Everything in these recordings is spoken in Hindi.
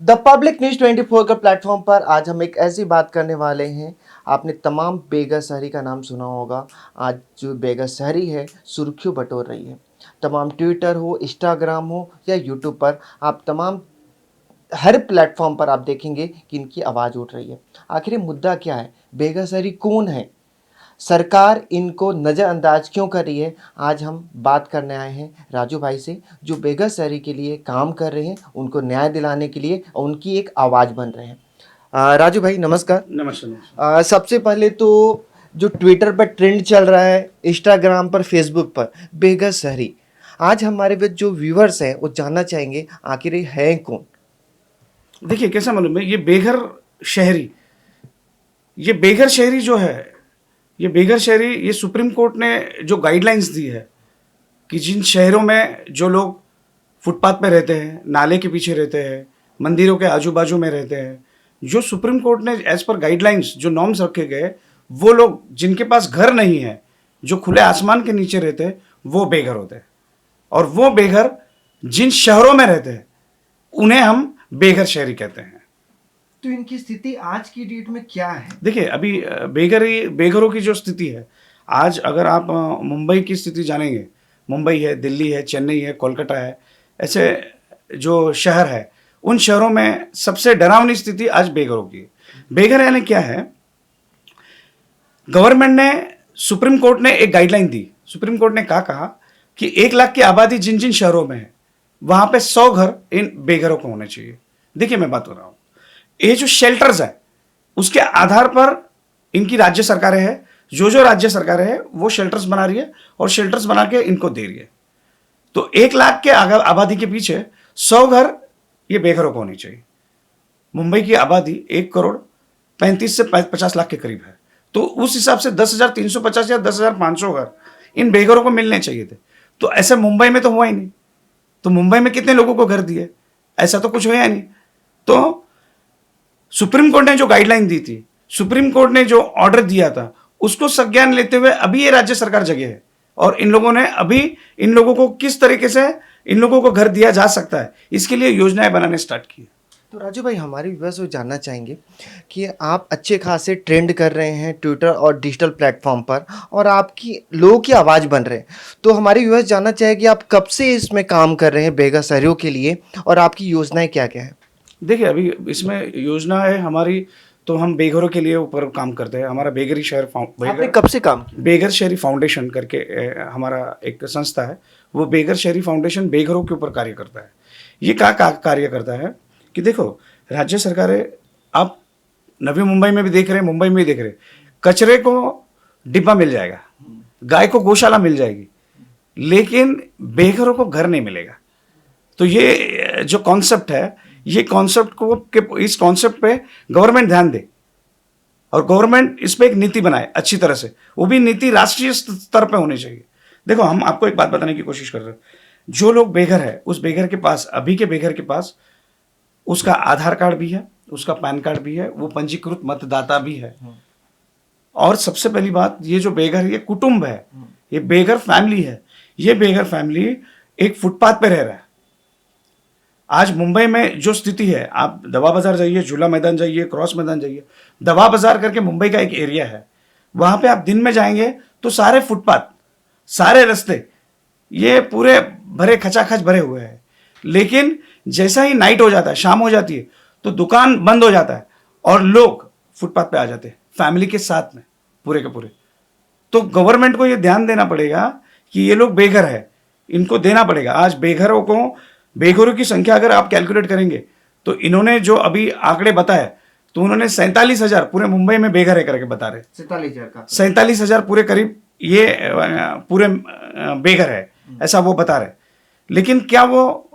द पब्लिक न्यूज 24 का प्लेटफॉर्म पर आज हम एक ऐसी बात करने वाले हैं। आपने तमाम बेघर शहरी का नाम सुना होगा। आज जो बेघर शहरी है सुर्खियों बटोर रही है। तमाम ट्विटर हो, इंस्टाग्राम हो या यूट्यूब पर आप तमाम हर प्लेटफॉर्म पर आप देखेंगे कि इनकी आवाज़ उठ रही है। आखिर ये मुद्दा क्या है? बेघर शहरी कौन है? सरकार इनको नज़रअंदाज क्यों कर रही है? आज हम बात करने आए हैं राजू भाई से, जो बेघर शहरी के लिए काम कर रहे हैं, उनको न्याय दिलाने के लिए और उनकी एक आवाज़ बन रहे हैं। राजू भाई नमस्कार। नमस्कार। सबसे पहले तो जो ट्विटर पर ट्रेंड चल रहा है, इंस्टाग्राम पर, फेसबुक पर, बेघर शहरी, आज हमारे बीच जो व्यूवर्स हैं वो जानना चाहेंगे आखिर ये है कौन? देखिए कैसा मालूम है, ये बेघर शहरी जो है, ये बेघर शहरी, ये सुप्रीम कोर्ट ने जो गाइडलाइंस दी है कि जिन शहरों में जो लोग फुटपाथ पे रहते हैं, नाले के पीछे रहते हैं, मंदिरों के आजू बाजू में रहते हैं, जो सुप्रीम कोर्ट ने एज पर गाइडलाइंस जो नॉर्म्स रखे गए, वो लोग जिनके पास घर नहीं है, जो खुले आसमान के नीचे रहते हैं, वो बेघर होते हैं। और वो बेघर जिन शहरों में रहते हैं उन्हें हम बेघर शहरी कहते हैं। तो इनकी स्थिति आज की डेट में क्या है? देखिए अभी बेघरों की जो स्थिति है, आज अगर आप मुंबई की स्थिति जानेंगे, मुंबई है, दिल्ली है, चेन्नई है, कोलकाता है, ऐसे जो शहर है, उन शहरों में सबसे डरावनी स्थिति आज बेघरों की है। बेघर यानी क्या है? गवर्नमेंट ने, सुप्रीम कोर्ट ने एक गाइडलाइन दी। सुप्रीम कोर्ट ने कहा कि 1 लाख की आबादी जिन जिन शहरों में है, वहां पे 100 घर इन बेघरों को होने चाहिए। देखिए मैं बात कर रहा हूं, ये जो शेल्टर्स है उसके आधार पर इनकी राज्य सरकारें हैं, जो राज्य सरकारें हैं वो शेल्टर्स बना रही है और शेल्टर्स बना के इनको दे रही है। तो 1 लाख के आबादी के पीछे 100 घर ये बेघरों को होनी चाहिए। मुंबई की आबादी 1 करोड़ 35 से 50 लाख के करीब है, तो उस हिसाब से 10,350 या 10,500 घर इन बेघरों को मिलने चाहिए थे। तो ऐसा मुंबई में तो हुआ ही नहीं। तो मुंबई में कितने लोगों को घर दिए? ऐसा तो कुछ हुआ नहीं। तो सुप्रीम कोर्ट ने जो गाइडलाइन दी थी, सुप्रीम कोर्ट ने जो ऑर्डर दिया था, उसको संज्ञान लेते हुए अभी ये राज्य सरकार जगे है और इन लोगों ने अभी इन लोगों को किस तरीके से इन लोगों को घर दिया जा सकता है, इसके लिए योजनाएं बनाने स्टार्ट की। तो राजू भाई, हमारे व्यूअर्स वो जानना चाहेंगे कि आप अच्छे खासे ट्रेंड कर रहे हैं ट्विटर और डिजिटल प्लेटफॉर्म पर और आपकी लोगों की आवाज़ बन रहे हैं। तो हमारे व्यूअर्स जानना चाहेंगे आप कब से इसमें काम कर रहे हैं बेघर शहरियों के लिए और आपकी योजनाएं क्या क्या है? देखिए अभी इसमें योजना है हमारी, तो हम बेघरों के लिए ऊपर काम करते हैं। हमारा आपने कब से काम किया? बेघर शहरी फाउंडेशन करके हमारा एक संस्था है, वो बेघर शहरी फाउंडेशन बेघरों के ऊपर कार्य करता है। ये क्या कार्य करता है कि देखो, राज्य सरकारें, आप नवी मुंबई में भी देख रहे हैं, मुंबई में भी देख रहे हैं, कचरे को डिब्बा मिल जाएगा, गाय को गौशाला मिल जाएगी, लेकिन बेघरों को घर नहीं मिलेगा। तो ये जो कॉन्सेप्ट है, ये कॉन्सेप्ट को, इस कॉन्सेप्ट पे गवर्नमेंट ध्यान दे और गवर्नमेंट इस पे एक नीति बनाए अच्छी तरह से। वो भी नीति राष्ट्रीय स्तर पे होनी चाहिए। देखो हम आपको एक बात बताने की कोशिश कर रहे हैं, जो लोग बेघर है, उस बेघर के पास, अभी के बेघर के पास उसका आधार कार्ड भी है, उसका पैन कार्ड भी है, वो पंजीकृत मतदाता भी है। और सबसे पहली बात, ये जो बेघर, ये कुटुंब है, ये बेघर फैमिली है। ये बेघर फैमिली एक फुटपाथ पे रह रहा है। आज मुंबई में जो स्थिति है, आप दवा बाजार जाइए, झूला मैदान जाइए, क्रॉस मैदान जाइए, दवा बाजार करके मुंबई का एक एरिया है, वहां पे आप दिन में जाएंगे तो सारे फुटपाथ, सारे रास्ते ये पूरे भरे, खचाखच भरे हुए हैं। लेकिन जैसा ही नाइट हो जाता है, शाम हो जाती है, तो दुकान बंद हो जाता है और लोग फुटपाथ पे आ जाते हैं फैमिली के साथ में, पूरे के पूरे। तो गवर्नमेंट को ये ध्यान देना पड़ेगा कि ये लोग बेघर है, इनको देना पड़ेगा। आज बेघरों की संख्या अगर आप कैलकुलेट करेंगे तो इन्होंने जो अभी आंकड़े बताए, तो उन्होंने 47,000 पूरे मुंबई में बेघर है करके बता रहे। 47,000 पूरे करीब ये पूरे बेघर है, ऐसा वो बता रहे। लेकिन क्या वो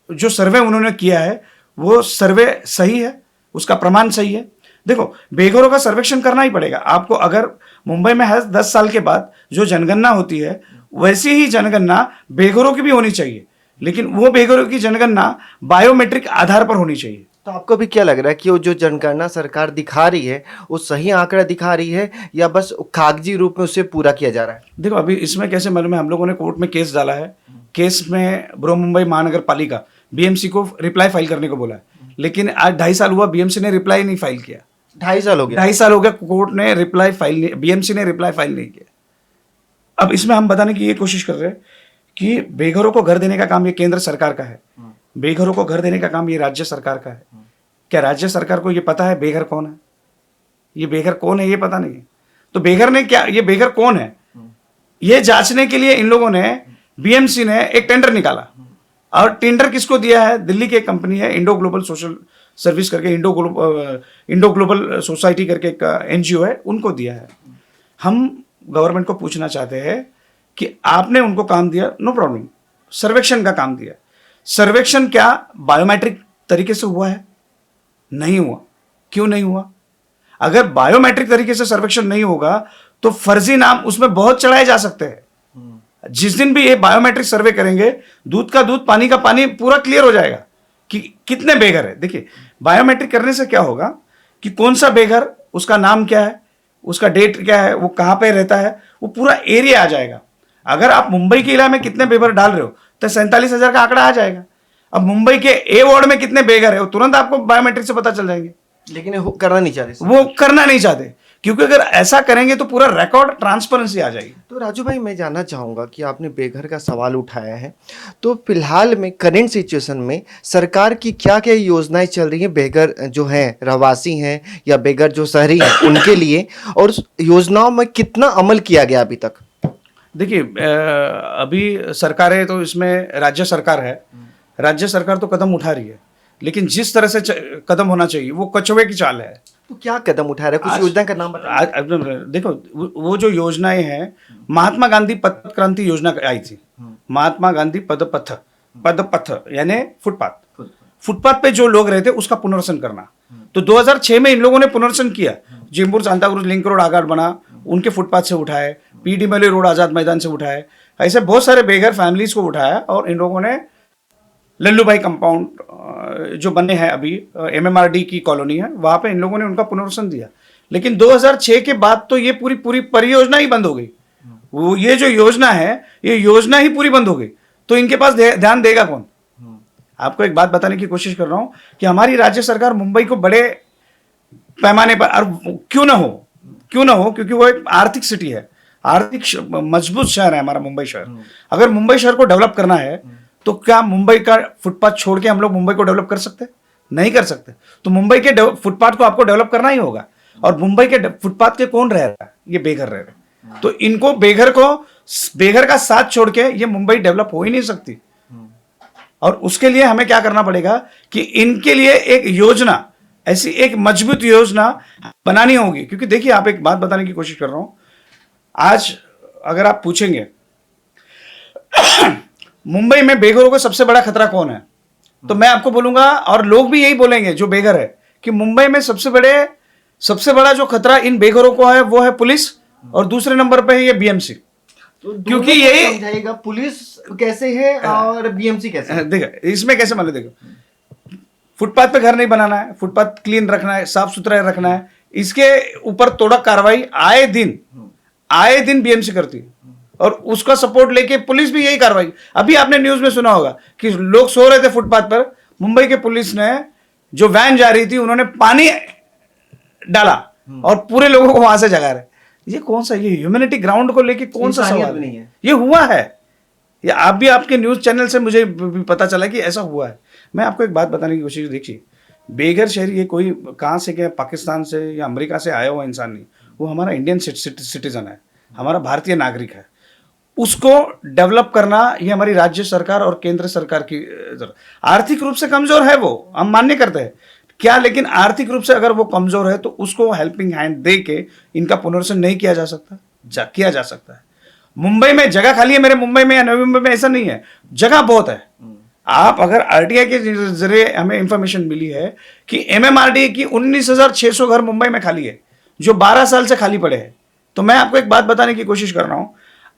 जो सर्वे उन्होंने किया है, वो सर्वे सही है? उसका प्रमाण सही है? देखो, बेघरों का सर्वेक्षण करना ही पड़ेगा आपको। अगर मुंबई में हर 10 साल के बाद जो जनगणना होती है, वैसी ही जनगणना बेघरों की भी होनी चाहिए, लेकिन वो बेघरों की जनगणना बायोमेट्रिक आधार पर होनी चाहिए। तो आपको भी क्या लग रहा है कि वो जो जनगणना सरकार दिखा रही है वो सही आंकड़ा दिखा रही है या बस कागजी रूप में उसे पूरा किया जा रहा है? देखो अभी इसमें कैसे मालूम है, हम लोगों ने कोर्ट में केस डाला है। केस में बृहन मुंबई महानगर पालिका BMC को रिप्लाई फाइल करने को बोला है, लेकिन आज 2.5 साल हुआ, बीएमसी ने रिप्लाई नहीं फाइल किया। 2.5 साल हो गया। 2.5 साल हो गया, कोर्ट ने रिप्लाई फाइल नहीं, बीएमसी ने रिप्लाई फाइल नहीं किया। अब इसमें हम बताने की ये कोशिश कर रहे हैं कि बेघरों को घर देने का काम ये केंद्र सरकार का है, बेघरों को घर देने का काम ये राज्य सरकार का है। क्या राज्य सरकार को ये पता है बेघर कौन है? ये बेघर कौन है ये पता नहीं है। तो बेघर ने क्या, ये बेघर कौन है ये जांचने के लिए इन लोगों ने, बीएमसी ने एक टेंडर निकाला। और टेंडर किसको दिया है? दिल्ली की एक कंपनी है इंडो ग्लोबल सोशल सर्विस करके, इंडो ग्लोबल सोसाइटी करके एक एनजीओ है, उनको दिया है। हम गवर्नमेंट को पूछना चाहते हैं कि आपने उनको काम दिया, नो प्रॉब्लम, सर्वेक्षण का काम दिया, सर्वेक्षण क्या बायोमेट्रिक तरीके से हुआ है? नहीं हुआ। क्यों नहीं हुआ? अगर बायोमेट्रिक तरीके से सर्वेक्षण नहीं होगा तो फर्जी नाम उसमें बहुत चढ़ाए जा सकते हैं। जिस दिन भी ये बायोमेट्रिक सर्वे करेंगे, दूध का दूध पानी का पानी पूरा क्लियर हो जाएगा कि कितने बेघर है। देखिए, बायोमेट्रिक करने से क्या होगा कि कौन सा बेघर, उसका नाम क्या है, उसका डेट क्या है, वो कहां पे रहता है, वो पूरा एरिया आ जाएगा। अगर आप मुंबई के इलाके में कितने बेघर डाल रहे हो तो 47,000 का आंकड़ा आ जाएगा। अब मुंबई के ए वार्ड में कितने बेघर है वो तुरंत आपको बायोमेट्रिक से पता चल जाएंगे। लेकिन वो करना नहीं चाहते। वो करना नहीं चाहते, क्योंकि अगर ऐसा करेंगे तो पूरा रिकॉर्ड ट्रांसपेरेंसी आ जाएगी। तो राजू भाई, मैं जानना चाहूँगा कि आपने बेघर का सवाल उठाया है, तो फिलहाल में करंट सिचुएशन में सरकार की क्या क्या योजनाएं चल रही हैं बेघर जो हैं, रहवासी हैं या बेघर जो शहरी हैं उनके लिए, और योजनाओं में कितना अमल किया गया अभी तक? देखिए, अभी सरकारें तो इसमें राज्य सरकार है, राज्य सरकार तो कदम उठा रही है, लेकिन जिस तरह से कदम होना चाहिए वो कछुए की चाल है। तो क्या कदम उठा रहे हैं? कुछ योजना का नाम बताइए। देखो, वो जो योजनाएं हैं, महात्मा गांधी पथ क्रांति योजना आई थी, महात्मा गांधी पदपथ यानी फुटपाथ पे जो लोग रहते उसका पुनर्वसन करना। तो 2006 में इन लोगों ने पुनर्वसन किया। जिम्बूर सांताक्रूज लिंक रोड आगाड़ बना, उनके फुटपाथ से उठाए, पीडी मले रोड आजाद मैदान से उठाए, ऐसे बहुत सारे बेघर फैमिलीज को उठाया। और इन लोगों ने लल्लू भाई कंपाउंड जो बने हैं अभी, एमएमआरडी की कॉलोनी है, वहां पे इन लोगों ने उनका पुनर्वसन दिया। लेकिन 2006 के बाद तो ये पूरी पूरी परियोजना ही बंद हो गई। वो ये जो योजना है, ये योजना ही पूरी बंद हो गई। तो इनके पास ध्यान देगा कौन? आपको एक बात बताने की कोशिश कर रहा हूं कि हमारी राज्य सरकार मुंबई को बड़े पैमाने पर, और क्यों ना हो, क्योंकि वो एक आर्थिक सिटी है, आर्थिक मजबूत शहर है हमारा मुंबई शहर। अगर मुंबई शहर को डेवलप करना है तो क्या मुंबई का फुटपाथ छोड़ के हम लोग मुंबई को डेवलप कर सकते? नहीं कर सकते। तो मुंबई के फुटपाथ को आपको डेवलप करना ही होगा। और मुंबई के फुटपाथ के कौन रह रहा है? ये बेघर रह रहे हैं। तो इनको बेघर का साथ छोड़ के ये मुंबई डेवलप हो ही नहीं सकती। और उसके लिए हमें क्या करना पड़ेगा कि इनके लिए एक योजना, ऐसी एक मजबूत योजना बनानी होगी। क्योंकि देखिए, आप एक बात बताने की कोशिश कर रहा हूं, आज अगर आप पूछेंगे मुंबई में बेघरों को सबसे बड़ा खतरा कौन है, तो मैं आपको बोलूंगा, और लोग भी यही बोलेंगे जो बेघर है, कि मुंबई में सबसे बड़ा जो खतरा इन बेघरों को है वो है पुलिस, और दूसरे नंबर पे है ये बीएमसी। तो क्योंकि यही समझाइएगा, पुलिस कैसे है और बीएमसी कैसे है? देखो, इसमें कैसे मान लो, देखो, फुटपाथ पे घर नहीं बनाना है, फुटपाथ क्लीन रखना है, साफ सुथरा रखना है, इसके ऊपर तोड़ा कार्रवाई आए दिन बीएमसी करती है। और उसका सपोर्ट लेके पुलिस भी यही कार्रवाई। अभी आपने न्यूज में सुना होगा कि लोग सो रहे थे फुटपाथ पर, मुंबई के पुलिस ने, जो वैन जा रही थी, उन्होंने पानी डाला और पूरे लोगों को वहां से जगा रहे। ये कौन सा, ये ह्यूमैनिटी ग्राउंड को लेके कौन सा सवाल नहीं है? ये हुआ है। ये आप भी, आपके न्यूज चैनल से मुझे भी पता चला कि ऐसा हुआ है। मैं आपको एक बात बताने की कोशिश, देखिए, बेघर शहरी ये कोई कहाँ से, क्या पाकिस्तान से या अमेरिका से आया हुआ इंसान नहीं, वो हमारा इंडियन सिटीजन है, हमारा भारतीय नागरिक है। उसको डेवलप करना ये हमारी राज्य सरकार और केंद्र सरकार की। आर्थिक रूप से कमजोर है वो, हम मान्य करते हैं क्या, लेकिन आर्थिक रूप से अगर वो कमजोर है तो उसको हेल्पिंग हैंड दे के इनका पुनर्वसन नहीं किया जा सकता? किया जा सकता है। मुंबई में जगह खाली है, मेरे मुंबई में या नवी मुंबई में ऐसा नहीं है, जगह बहुत है। आप अगर आरटीआई के जरिए हमें इंफॉर्मेशन मिली है कि एमएमआरडी की 19,600 घर मुंबई में खाली है, जो 12 साल से खाली पड़े हैं। तो मैं आपको एक बात बताने की कोशिश कर रहा हूं,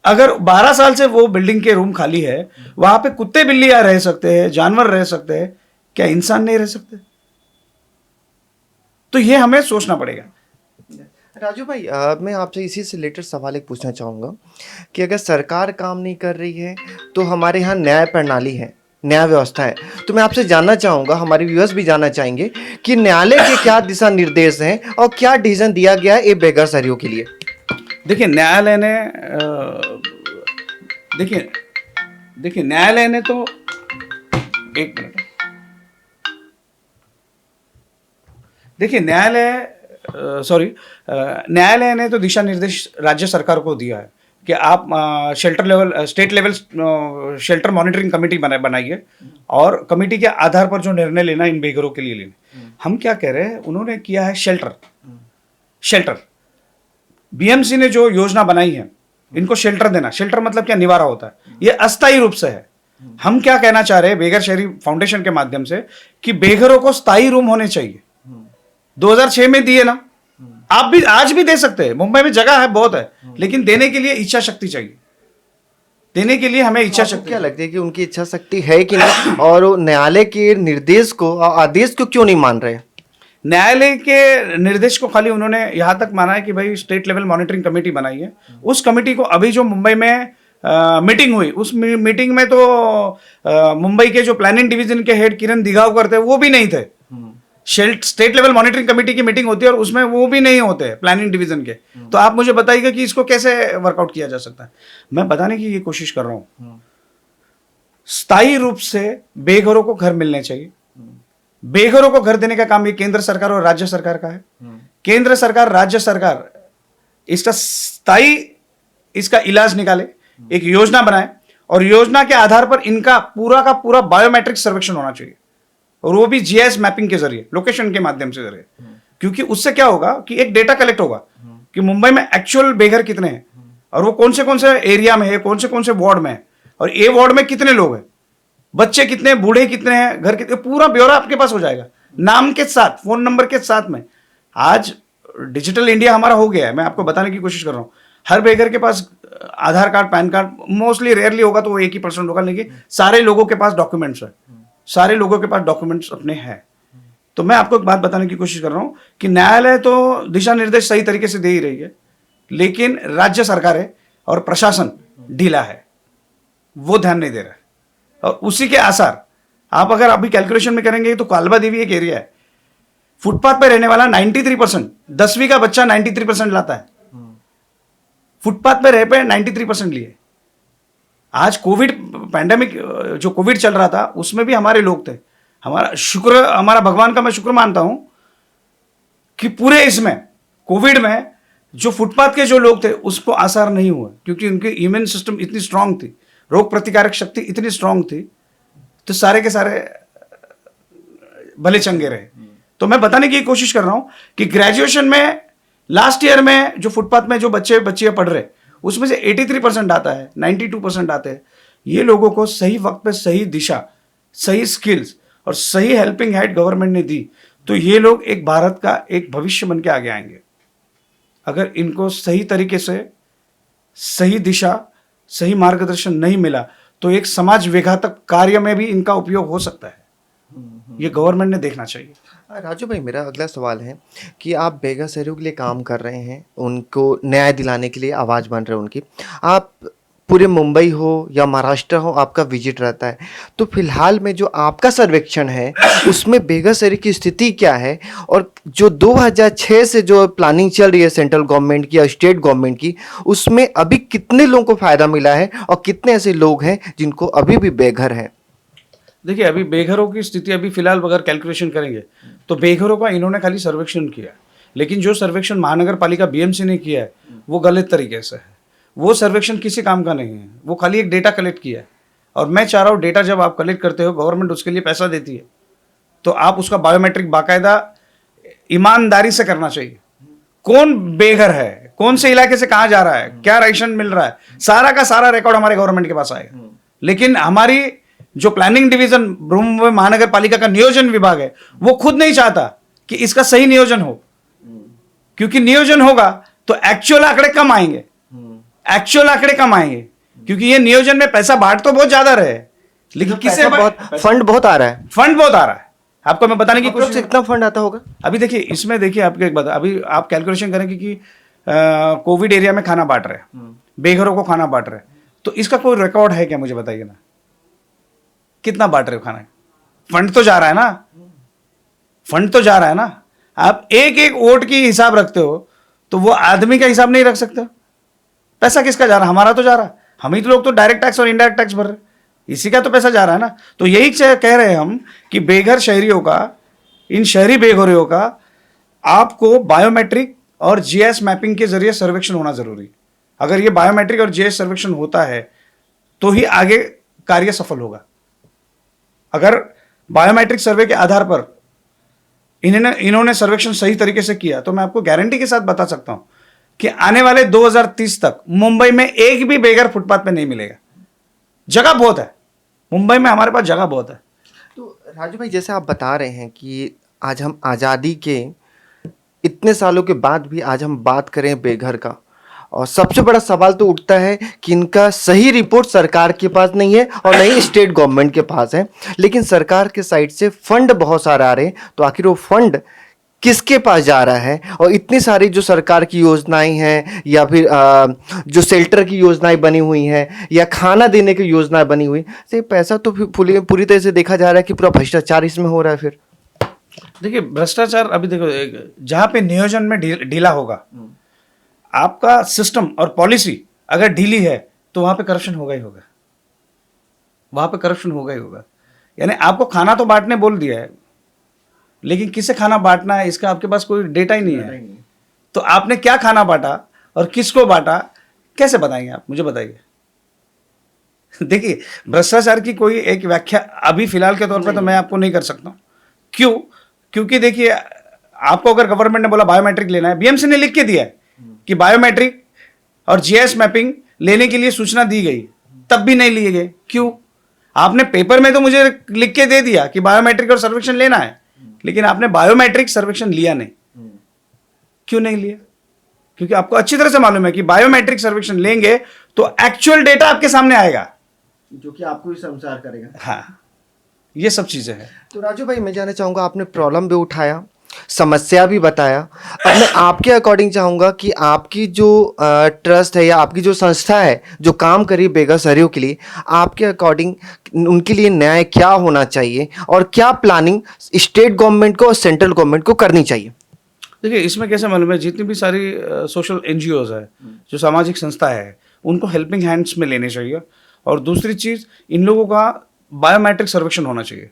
अगर 12 साल से वो बिल्डिंग के रूम खाली है, वहां पे कुत्ते बिल्लियां रह सकते हैं, जानवर रह सकते हैं, क्या इंसान नहीं रह सकते? तो ये हमें सोचना पड़ेगा। राजू भाई, मैं आपसे इसी से रिलेटेड सवाल एक पूछना चाहूँगा कि अगर सरकार काम नहीं कर रही है तो हमारे यहाँ न्याय प्रणाली है, न्याय व्यवस्था है। तो मैं आपसे जानना चाहूँगा, हमारे व्यूअर्स भी जानना चाहेंगे कि न्यायालय के क्या दिशा निर्देश हैं और क्या डिसीजन दिया गया है ये बेघर शहरियों के लिए? देखिए न्यायालय ने देखिए देखिए न्यायालय ने तो एक मिनट, देखिए न्यायालय ने तो दिशा निर्देश राज्य सरकार को दिया है कि आप state level shelter monitoring committee बनाइए और कमेटी के आधार पर जो निर्णय लेना इन बेघरों के लिए लेना। हम क्या कह रहे हैं, उन्होंने किया है शेल्टर बीएमसी ने जो योजना बनाई है, इनको शेल्टर देना। शेल्टर मतलब क्या, निवारा होता है, ये अस्थायी रूप से है। हम क्या कहना चाह रहे हैं बेघर शहरी फाउंडेशन के माध्यम से कि बेघरों को स्थायी रूम होने चाहिए। 2006 में दिए ना, आप भी आज भी दे सकते हैं, मुंबई में जगह है बहुत है, लेकिन देने के लिए इच्छा शक्ति चाहिए। देने के लिए हमें इच्छा शक्ति, क्या लगता है कि उनकी इच्छा शक्ति है कि नहीं, और वो न्यायालय के निर्देश को और आदेश को क्यों नहीं मान रहे? न्यायालय के निर्देश को खाली उन्होंने यहां तक माना है कि भाई स्टेट लेवल मॉनिटरिंग कमेटी बनाई है। उस कमेटी को अभी जो मुंबई में मीटिंग हुई, उस मीटिंग में तो मुंबई के जो प्लानिंग डिवीजन के हेड किरण दिघावकर थे, वो भी नहीं थे। स्टेट लेवल मॉनिटरिंग कमेटी की मीटिंग होती है और उसमें वो भी नहीं होते प्लानिंग डिवीजन के। तो आप मुझे बताइएगा कि इसको कैसे वर्कआउट किया जा सकता है। मैं बताने की ये कोशिश कर रहा हूं, स्थायी रूप से बेघरों को घर मिलने चाहिए। बेघरों को घर देने का काम ये केंद्र सरकार और राज्य सरकार का है। केंद्र सरकार, राज्य सरकार इसका स्थायी इसका इलाज निकाले, एक योजना बनाए और योजना के आधार पर इनका पूरा का पूरा बायोमेट्रिक सर्वेक्षण होना चाहिए, और वो भी जीआईएस मैपिंग के जरिए, लोकेशन के माध्यम से जरिए। क्योंकि उससे क्या होगा कि एक डेटा कलेक्ट होगा कि मुंबई में एक्चुअल बेघर कितने हैं और वो कौन से एरिया में है, कौन से वार्ड में है, और ए वार्ड में कितने लोग हैं, बच्चे कितने, बूढ़े कितने हैं, घर कितने, पूरा ब्यौरा आपके पास हो जाएगा नाम के साथ, फोन नंबर के साथ में। आज डिजिटल इंडिया हमारा हो गया है। मैं आपको बताने की कोशिश कर रहा हूं, हर बेघर के पास Aadhaar card, PAN card, mostly rarely होगा तो वो 1% होगा, लेकिन सारे लोगों के पास डॉक्यूमेंट्स है, सारे लोगों के पास डॉक्यूमेंट्स अपने हैं। तो मैं आपको एक बात बताने की कोशिश कर रहा हूं कि न्यायालय तो दिशा निर्देश सही तरीके से दे ही रही है, लेकिन राज्य सरकारें और प्रशासन ढीला है, वो ध्यान नहीं दे रहा है। और उसी के आसार आप अगर अभी कैलकुलेशन में करेंगे तो कालबा देवी एक एरिया है, फुटपाथ पे रहने वाला 93%, 10वीं का बच्चा 93% लाता है, फुटपाथ पे रह पे 93% लिए। आज कोविड पैंडेमिक, जो कोविड चल रहा था, उसमें भी हमारे लोग थे। हमारा भगवान का मैं शुक्र मानता हूं कि पूरे इसमें कोविड में जो फुटपाथ के जो लोग थे उसको आसार नहीं हुआ, क्योंकि उनकी इम्यून सिस्टम इतनी स्ट्रांग थी, रोग प्रतिकारक शक्ति इतनी स्ट्रांग थी, तो सारे के सारे भले चंगे रहे। तो मैं बताने की कोशिश कर रहा हूं कि ग्रेजुएशन में लास्ट ईयर में जो फुटपाथ में जो बच्चियां पढ़ रहे, उसमें से 83% आता है, 92% आते हैं। ये लोगों को सही वक्त पे सही दिशा, सही स्किल्स और सही हेल्पिंग हैंड गवर्नमेंट ने दी, तो ये लोग एक भारत का एक भविष्य बन के आगे आएंगे। अगर इनको सही तरीके से सही दिशा, सही मार्गदर्शन नहीं मिला तो एक समाज विघातक कार्य में भी इनका उपयोग हो सकता है। ये गवर्नमेंट ने देखना चाहिए। राजू भाई, मेरा अगला सवाल है कि आप बेघर शहरियों के लिए काम कर रहे हैं, उनको न्याय दिलाने के लिए आवाज़ बन रहे हैं उनकी। आप पूरे मुंबई हो या महाराष्ट्र हो, आपका विजिट रहता है, तो फिलहाल में जो आपका सर्वेक्षण है उसमें बेघर शहरी की स्थिति क्या है, और जो 2006 से जो प्लानिंग चल रही है सेंट्रल गवर्नमेंट की या स्टेट गवर्नमेंट की, उसमें अभी कितने लोगों को फ़ायदा मिला है और कितने ऐसे लोग हैं जिनको अभी भी बेघर हैं? देखिए, अभी बेघरों की स्थिति अभी फिलहाल अगर कैलकुलेशन करेंगे तो बेघरों का इन्होंने खाली सर्वेक्षण किया, लेकिन जो सर्वेक्षण महानगर पालिका बीएमसी ने किया है वो गलत तरीके से है। वो सर्वेक्षण किसी काम का नहीं है, वो खाली एक डेटा कलेक्ट किया है। और मैं चाह रहा हूँ, डेटा जब आप कलेक्ट करते हो, गवर्नमेंट उसके लिए पैसा देती है, तो आप उसका बायोमेट्रिक बाकायदा ईमानदारी से करना चाहिए। कौन बेघर है, कौन से इलाके से कहाँ जा रहा है, क्या राशन मिल रहा है, सारा का सारा रिकॉर्ड हमारे गवर्नमेंट के पास आएगा। लेकिन हमारी जो प्लानिंग डिवीजन मुंबई महानगर पालिका का नियोजन विभाग है, वो खुद नहीं चाहता कि इसका सही नियोजन हो, क्योंकि नियोजन होगा तो एक्चुअल आंकड़े कम आएंगे, क्योंकि ये नियोजन में पैसा बांट तो बहुत ज्यादा रहे, लेकिन किसे फंड बहुत आ रहा है। आपको मैं बताने की कोशिश, कितना फंड आता होगा अभी देखिए, इसमें देखिए आपको एक बात, अभी आप कैलकुलेशन करेंगे कि कोविड एरिया में खाना बांट रहे, बेघरों को खाना बांट रहे, तो इसका कोई रिकॉर्ड है क्या, मुझे बताइए ना। कितना बांट रहे हो खाना? फंड तो जा रहा है ना, फंड तो जा रहा है ना। आप एक एक वोट की हिसाब रखते हो तो वो आदमी का हिसाब नहीं रख सकते। पैसा किसका जा रहा है? हमारा तो जा रहा है। हम ही तो लोग तो डायरेक्ट टैक्स और इनडायरेक्ट टैक्स भर रहे हैं, इसी का तो पैसा जा रहा है ना। तो यही कह रहे हैं हम कि बेघर शहरियों का, इन शहरी बेघरों का आपको बायोमेट्रिक और जीएस मैपिंग के जरिए सर्वेक्षण होना जरूरी है। अगर ये बायोमेट्रिक और जीएस सर्वेक्षण होता है तो ही आगे कार्य सफल होगा। अगर बायोमेट्रिक सर्वे के आधार पर इन्होंने सर्वेक्षण सही तरीके से किया तो मैं आपको गारंटी के साथ बता सकता हूं कि आने वाले 2030 तक मुंबई में एक भी बेघर फुटपाथ पे नहीं मिलेगा। जगह बहुत है मुंबई में, हमारे पास जगह बहुत है। तो राजू भाई, जैसे आप बता रहे हैं कि आज हम आज़ादी के इतने सालों के बाद भी आज हम बात करें बेघर का, और सबसे बड़ा सवाल तो उठता है कि इनका सही रिपोर्ट सरकार के पास नहीं है और नहीं स्टेट गवर्नमेंट के पास है, लेकिन सरकार के साइड से फंड बहुत सारे आ रहे हैं। तो आखिर वो फंड किसके पास जा रहा है? और इतनी सारी जो सरकार की योजनाएं हैं या फिर जो शेल्टर की योजनाएं बनी हुई हैं या खाना देने की योजनाएं बनी हुई, तो ये पैसा तो पूरी तरह से देखा जा रहा है कि पूरा भ्रष्टाचार इसमें हो रहा है। फिर देखिए भ्रष्टाचार, अभी देखो जहां पे नियोजन में ढीला होगा, आपका सिस्टम और पॉलिसी अगर ढीली है तो वहां पे करप्शन होगा ही होगा, वहां पे करप्शन होगा ही होगा। यानी आपको खाना तो बांटने बोल दिया है, लेकिन किसे खाना बांटना है इसका आपके पास कोई डेटा ही नहीं है। तो आपने क्या खाना बांटा और किसको बांटा, कैसे बताएंगे आप? मुझे बताइए। देखिए भ्रष्टाचार की कोई एक व्याख्या अभी फिलहाल के तौर पे तो मैं आपको नहीं कर सकता हूं। क्यों? क्योंकि देखिए, आपको अगर गवर्नमेंट ने बोला बायोमेट्रिक लेना है, बीएमसी ने लिख के दिया है कि बायोमेट्रिक और जीएस मैपिंग लेने के लिए सूचना दी गई, तब भी नहीं लिए गए। क्यों? आपने पेपर में तो मुझे लिख के दे दिया कि बायोमेट्रिक और सर्वेक्षण लेना है, लेकिन आपने बायोमेट्रिक सर्वेक्षण लिया नहीं। क्यों नहीं लिया? क्योंकि आपको अच्छी तरह से मालूम है कि बायोमेट्रिक सर्वेक्षण लेंगे तो एक्चुअल डेटा आपके सामने आएगा, जो कि आपको ही संसार करेगा। हाँ, ये सब चीजें हैं। तो राजू भाई, मैं जानना चाहूँगा, आपने प्रॉब्लम भी उठाया, समस्या भी बताया। अब मैं आपके अकॉर्डिंग चाहूँगा कि आपकी जो ट्रस्ट है या आपकी जो संस्था है जो काम करी बेघर शहरियों के लिए, आपके अकॉर्डिंग उनके लिए न्याय क्या होना चाहिए और क्या प्लानिंग स्टेट गवर्नमेंट को और सेंट्रल गवर्नमेंट को करनी चाहिए? देखिए इसमें कैसे मालूम है, जितनी भी सारी सोशल एनजीओज है, जो सामाजिक संस्था है, उनको हेल्पिंग हैंड्स में लेने चाहिए। और दूसरी चीज़, इन लोगों का बायोमेट्रिक सर्वेक्षण होना चाहिए।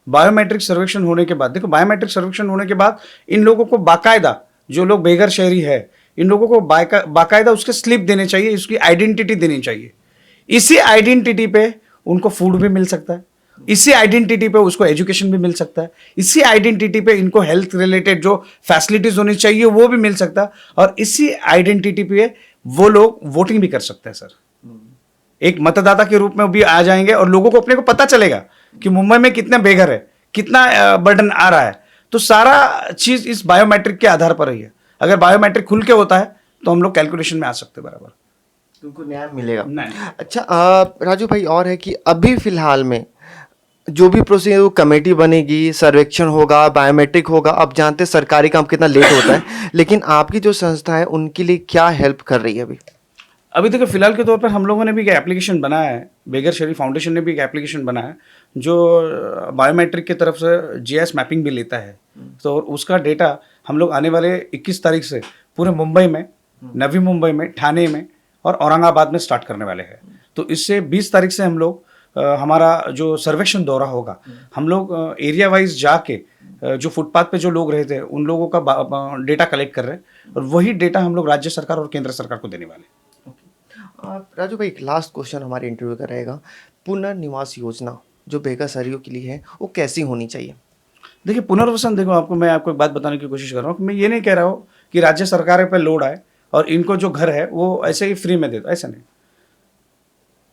बायोमेट्रिक सर्वेक्षण होने के बाद, देखो बायोमेट्रिक सर्वेक्षण होने के बाद इन लोगों को बाकायदा, जो लोग बेघर शहरी है, इन लोगों को बाकायदा उसके स्लिप देने चाहिए, उसकी आइडेंटिटी देनी चाहिए। इसी आइडेंटिटी पे उनको फूड भी मिल सकता है, इसी आइडेंटिटी पे उसको एजुकेशन भी मिल सकता है, इसी आइडेंटिटी पे इनको हेल्थ रिलेटेड जो फैसिलिटीज होनी चाहिए वो भी मिल सकता है, और इसी आइडेंटिटी पे वो लोग वोटिंग भी कर सकते हैं। सर, एक मतदाता के रूप में भी आ जाएंगे और लोगों को अपने को पता चलेगा कि मुंबई में कितने बेघर है, कितना बर्डन आ रहा है। तो सारा चीज इस बायोमेट्रिक के आधार पर ही है। अगर बायोमेट्रिक खुल के होता है तो हम लोग कैलकुलेशन में आ सकते हैं बराबर, तुमको न्याय मिलेगा। नहीं। अच्छा, राजू भाई, और है कि अभी फिलहाल में जो भी प्रोसीजर, वो कमेटी बनेगी, सर्वेक्षण होगा, बायोमेट्रिक होगा। अब जानते हैं सरकारी काम कितना लेट होता है, लेकिन आपकी जो संस्था है उनके लिए क्या हेल्प कर रही है अभी देखो फिलहाल के तौर पर हम लोगों ने भी एक एप्लीकेशन बनाया है, बेघर शहरी फाउंडेशन ने भी एक एप्लीकेशन बनाया है जो बायोमेट्रिक की तरफ से जीएस मैपिंग भी लेता है। तो उसका डेटा हम लोग आने वाले 21 तारीख से पूरे मुंबई में, नवी मुंबई में, ठाणे में और औरंगाबाद में स्टार्ट करने वाले हैं। तो इससे 20 तारीख से हम लोग हमारा जो सर्वेक्षण दौरा होगा, हम लोग एरिया वाइज जाके जो फुटपाथ पे जो लोग रहते हैं उन लोगों का डेटा कलेक्ट कर रहे हैं, और वही डेटा हम लोग राज्य सरकार और केंद्र सरकार को देने वाले हैं। राजू भाई, एक लास्ट क्वेश्चन हमारे इंटरव्यू का रहेगा। पुनर्निवास योजना जो बेघर शहरियों के लिए है वो कैसी होनी चाहिए? देखिए पुनर्वसन, देखो मैं आपको एक बात बताने की कोशिश कर रहा हूँ। मैं ये नहीं कह रहा हूँ कि राज्य सरकार पे लोड आए और इनको जो घर है वो ऐसे ही फ्री में दे दो, ऐसा नहीं।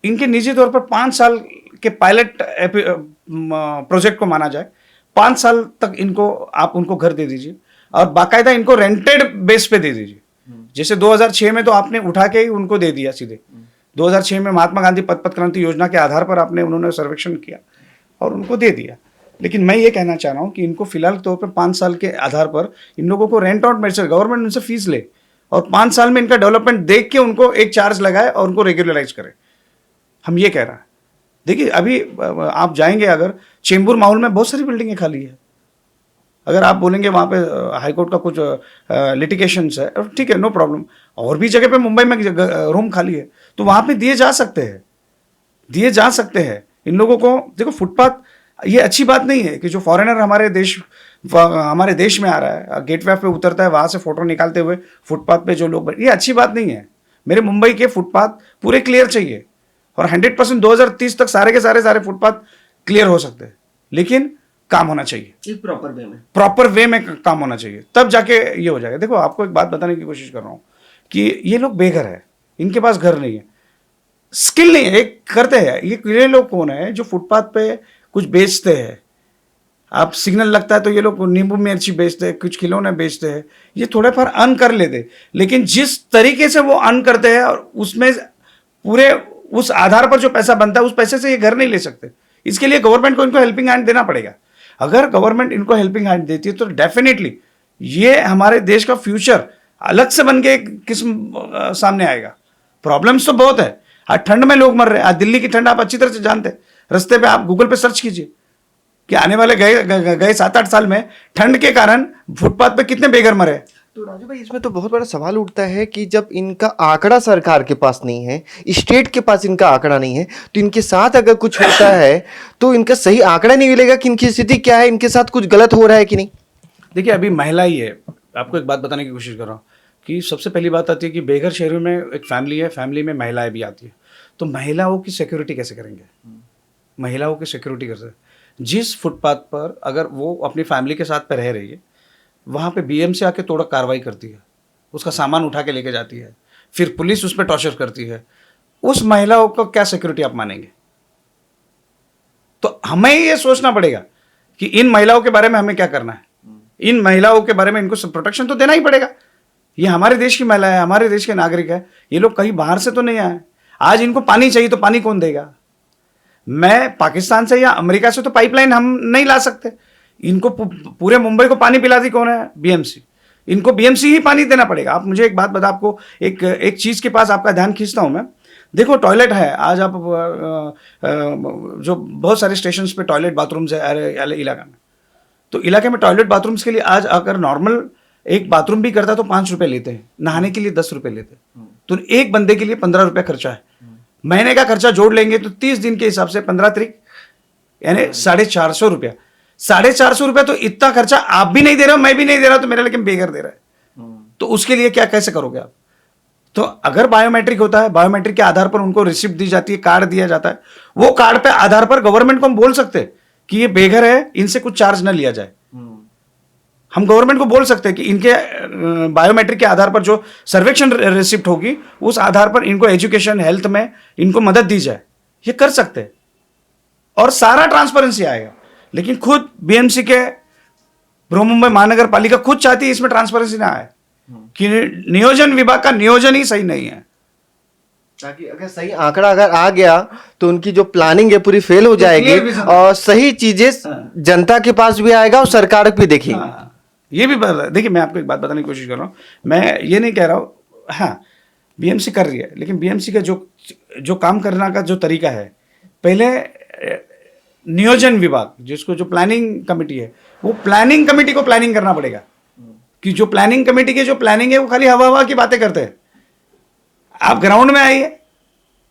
इनके निजी तौर पर 5 साल के पायलट प्रोजेक्ट को माना जाए, 5 साल तक इनको आप उनको घर दे दीजिए और बाकायदा इनको रेंटेड बेस पे दे दीजिए। जैसे 2006 में तो आपने उठा के ही उनको दे दिया सीधे। 2006 में महात्मा गांधी पथ क्रांति योजना के आधार पर उन्होंने सर्वेक्षण किया और उनको दे दिया। लेकिन मैं ये कहना चाह रहा हूँ कि इनको फिलहाल तौर पर 5 साल के आधार पर इन लोगों को रेंट आउट में गवर्नमेंट उनसे फीस ले और 5 साल में इनका डेवलपमेंट देख के उनको एक चार्ज लगाए और उनको रेगुलराइज करे। हम ये कह रहे हैं देखिए अभी आप जाएंगे अगर चेंबूर माहौल में बहुत सारी बिल्डिंगें खाली है। अगर आप बोलेंगे वहाँ पे हाई कोर्ट का कुछ लिटिगेशंस है, और ठीक है, नो प्रॉब्लम। और भी जगह पे मुंबई में रूम खाली है, तो वहाँ पे दिए जा सकते हैं, दिए जा सकते हैं इन लोगों को। देखो फुटपाथ, ये अच्छी बात नहीं है कि जो फॉरेनर हमारे देश में आ रहा है, गेटवे पे उतरता है, वहाँ से फोटो निकालते हुए फुटपाथ पे जो लोग, ये अच्छी बात नहीं है। मेरे मुंबई के फुटपाथ पूरे क्लियर चाहिए, और 100% 2030 तक सारे के सारे फुटपाथ क्लियर हो सकते हैं, लेकिन काम होना चाहिए एक प्रॉपर वे में, प्रॉपर वे में काम होना चाहिए, तब जाके ये हो जाएगा। देखो आपको एक बात बताने की कोशिश कर रहा हूँ कि ये लोग बेघर है, इनके पास घर नहीं है, स्किल नहीं है, एक करते हैं। ये लोग कौन है जो फुटपाथ पे कुछ बेचते हैं? आप सिग्नल लगता है तो ये लोग नींबू मिर्ची बेचते हैं, कुछ खिलौने बेचते हैं, ये थोड़े फार अर्न कर लेते, लेकिन जिस तरीके से वो अर्न करते हैं और उसमें पूरे उस आधार पर जो पैसा बनता है, उस पैसे से ये घर नहीं ले सकते। इसके लिए गवर्नमेंट को इनको हेल्पिंग हैंड देना पड़ेगा। अगर गवर्नमेंट इनको हेल्पिंग हैंड देती है तो डेफिनेटली ये हमारे देश का फ्यूचर अलग से बन के किस्म सामने आएगा। प्रॉब्लम्स तो बहुत है, आज ठंड में लोग मर रहे हैं। आज दिल्ली की ठंड आप अच्छी तरह से जानते हैं, रास्ते पे आप गूगल पे सर्च कीजिए कि आने वाले गए 7-8 साल में ठंड के कारण फुटपाथ पे कितने बेघर मरे। तो राजू भाई, इसमें तो बहुत बड़ा सवाल उठता है कि जब इनका आंकड़ा सरकार के पास नहीं है, स्टेट के पास इनका आंकड़ा नहीं है, तो इनके साथ अगर कुछ होता है तो इनका सही आंकड़ा नहीं मिलेगा कि इनकी स्थिति क्या है, इनके साथ कुछ गलत हो रहा है कि नहीं। देखिए अभी महिला ही है, आपको एक बात बताने की कोशिश कर रहा हूँ कि सबसे पहली बात आती है कि बेघर शहरों में एक फैमिली है, फैमिली में महिलाएं भी आती है, तो महिलाओं की सिक्योरिटी कैसे करेंगे? महिलाओं की सिक्योरिटी कैसे? जिस फुटपाथ पर अगर वो अपनी फैमिली के साथ पे रह रही है, वहाँ पे बीएमसी आके तोड़ा कार्रवाई करती है, उसका सामान उठा के लेके जाती है, फिर पुलिस उस पर टॉर्चर करती है, उस महिलाओं को क्या सिक्योरिटी आप मानेंगे? तो हमें ये सोचना पड़ेगा कि इन महिलाओं के बारे में हमें क्या करना है। इन महिलाओं के बारे में इनको प्रोटेक्शन तो देना ही पड़ेगा। ये हमारे देश की महिला है, हमारे देश के नागरिक है, ये लोग कहीं बाहर से तो नहीं आए। आज इनको पानी चाहिए तो पानी कौन देगा? मैं पाकिस्तान से या अमेरिका से तो पाइपलाइन हम नहीं ला सकते। इनको पूरे मुंबई को पानी पिलाती कौन है? बीएमसी। इनको बीएमसी ही पानी देना पड़ेगा। आप मुझे एक बात बता, आपको एक चीज़ के पास आपका ध्यान खींचता हूं मैं। देखो टॉयलेट है, आज आप जो बहुत सारे स्टेशन पे टॉयलेट बाथरूम्स है इलाका में, तो इलाके में टॉयलेट बाथरूम्स के लिए आज अगर नॉर्मल एक बाथरूम भी करता है तो 5 रुपए लेते हैं, नहाने के लिए 10 रुपए लेते हैं, तो एक बंदे के लिए 15 रुपए खर्चा है। महीने का खर्चा जोड़ लेंगे तो 30 दिन के हिसाब से 15 तारीख यानी 450 रुपया। 450 रुपया तो इतना खर्चा आप भी नहीं दे रहे हो, मैं भी नहीं दे रहा, तो मेरा लेकिन बेघर दे रहा है। तो उसके लिए क्या कैसे करोगे आप? तो अगर बायोमेट्रिक होता है, बायोमेट्रिक के आधार पर उनको रिसिप्ट दी जाती है, कार्ड दिया जाता है, वो कार्ड पे आधार पर गवर्नमेंट को हम बोल सकते हैं कि ये बेघर है, इनसे कुछ चार्ज ना लिया जाए। हम गवर्नमेंट को बोल सकते हैं कि इनके बायोमेट्रिक के आधार पर जो सर्वेक्षण रिसिप्ट होगी, उस आधार पर इनको एजुकेशन हेल्थ में इनको मदद दी जाए। ये कर सकते हैं और सारा ट्रांसपेरेंसी आएगा। लेकिन खुद बीएमसी के बृहमुंबई महानगर पालिका खुद चाहती है इसमें ट्रांसपेरेंसी ना आए, कि नियोजन विभाग का नियोजन ही सही नहीं है। ताकि अगर सही आंकड़ा अगर आ गया तो उनकी जो प्लानिंग है पूरी फेल हो जाएगी और सही चीजें जनता के पास भी आएगा और सरकार भी देखेगी। ये भी देखिए, मैं आपको एक बात बताने की कोशिश कर रहा हूँ। मैं ये नहीं कह रहा हूँ, हाँ बीएमसी कर रही है, लेकिन बीएमसी का जो काम करना का जो तरीका है, पहले नियोजन विभाग जिसको जो प्लानिंग कमेटी है, वो प्लानिंग कमेटी को प्लानिंग करना पड़ेगा। कि जो प्लानिंग कमेटी की जो प्लानिंग है वो खाली हवा की बातें करते हैं। आप ग्राउंड में आइए,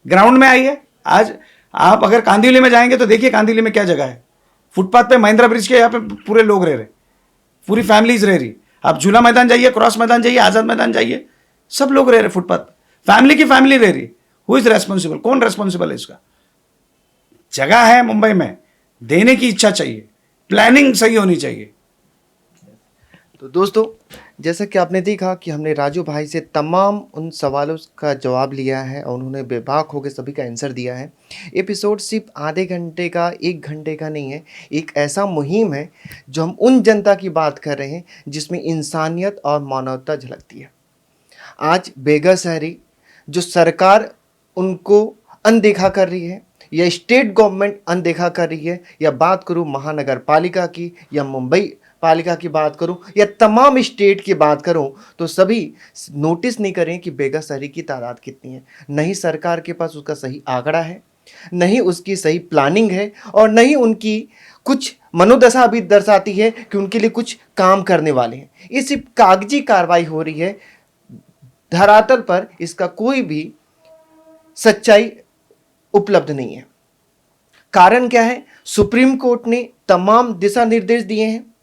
ग्राउंड में आइए। आज आप अगर कांदिवली में जाएंगे तो देखिए कांदिवली में क्या जगह है। फुटपाथ पे महिंद्रा ब्रिज के यहाँ पे पूरे लोग रह रहे, पूरी फैमिलीज रह रही। आप झूला मैदान जाइए, क्रॉस मैदान जाइए, आजाद मैदान जाइए, सब लोग रह रहे फुटपाथ, फैमिली की फैमिली रह रही। Who is responsible? कौन रेस्पॉन्सिबल है इसका? जगह है मुंबई में, देने की इच्छा चाहिए, प्लानिंग सही होनी चाहिए। तो दोस्तों, जैसा कि आपने देखा कि हमने राजू भाई से तमाम उन सवालों का जवाब लिया है और उन्होंने बेबाक होकर सभी का आंसर दिया है। एपिसोड सिर्फ आधे घंटे का, 1 घंटे का नहीं है, एक ऐसा मुहिम है जो हम उन जनता की बात कर रहे हैं जिसमें इंसानियत और मानवता झलकती है। आज बेघर शहरी जो सरकार उनको अनदेखा कर रही है या स्टेट गवर्नमेंट अनदेखा कर रही है, या बात करूँ महानगर पालिका की या मुंबई पालिका की बात करूं या तमाम स्टेट की बात करूं, तो सभी नोटिस नहीं करें कि बेघर शहरी की तादाद कितनी है। नहीं सरकार के पास उसका सही आंकड़ा है, नहीं उसकी सही प्लानिंग है और नहीं उनकी कुछ मनोदशा भी दर्शाती है कि उनके लिए कुछ काम करने वाले हैं। ये सिर्फ कागजी कार्रवाई हो रही है, धरातल पर इसका कोई भी सच्चाई उपलब्ध नहीं है। कारण क्या है? सुप्रीम कोर्ट ने तमाम दिशा निर्देश दिए हैं।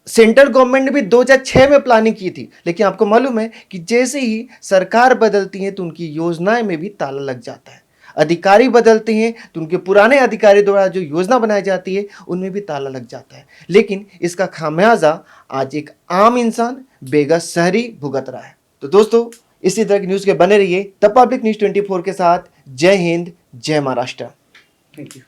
सेंट्रल गवर्नमेंट ने भी 2006 में प्लानिंग की थी, लेकिन आपको मालूम है कि जैसे ही सरकार बदलती है तो उनकी योजनाएं में भी ताला लग जाता है। अधिकारी बदलते हैं तो उनके पुराने अधिकारी द्वारा जो योजना बनाई जाती है उनमें भी ताला लग जाता है। लेकिन इसका खामियाजा आज एक आम इंसान बेघर शहरी भुगत रहा है। तो दोस्तों, इसी तरह की न्यूज़ के बने रहिए द पब्लिक न्यूज़ 24 के साथ। जय हिंद, जय महाराष्ट्र। Thank you.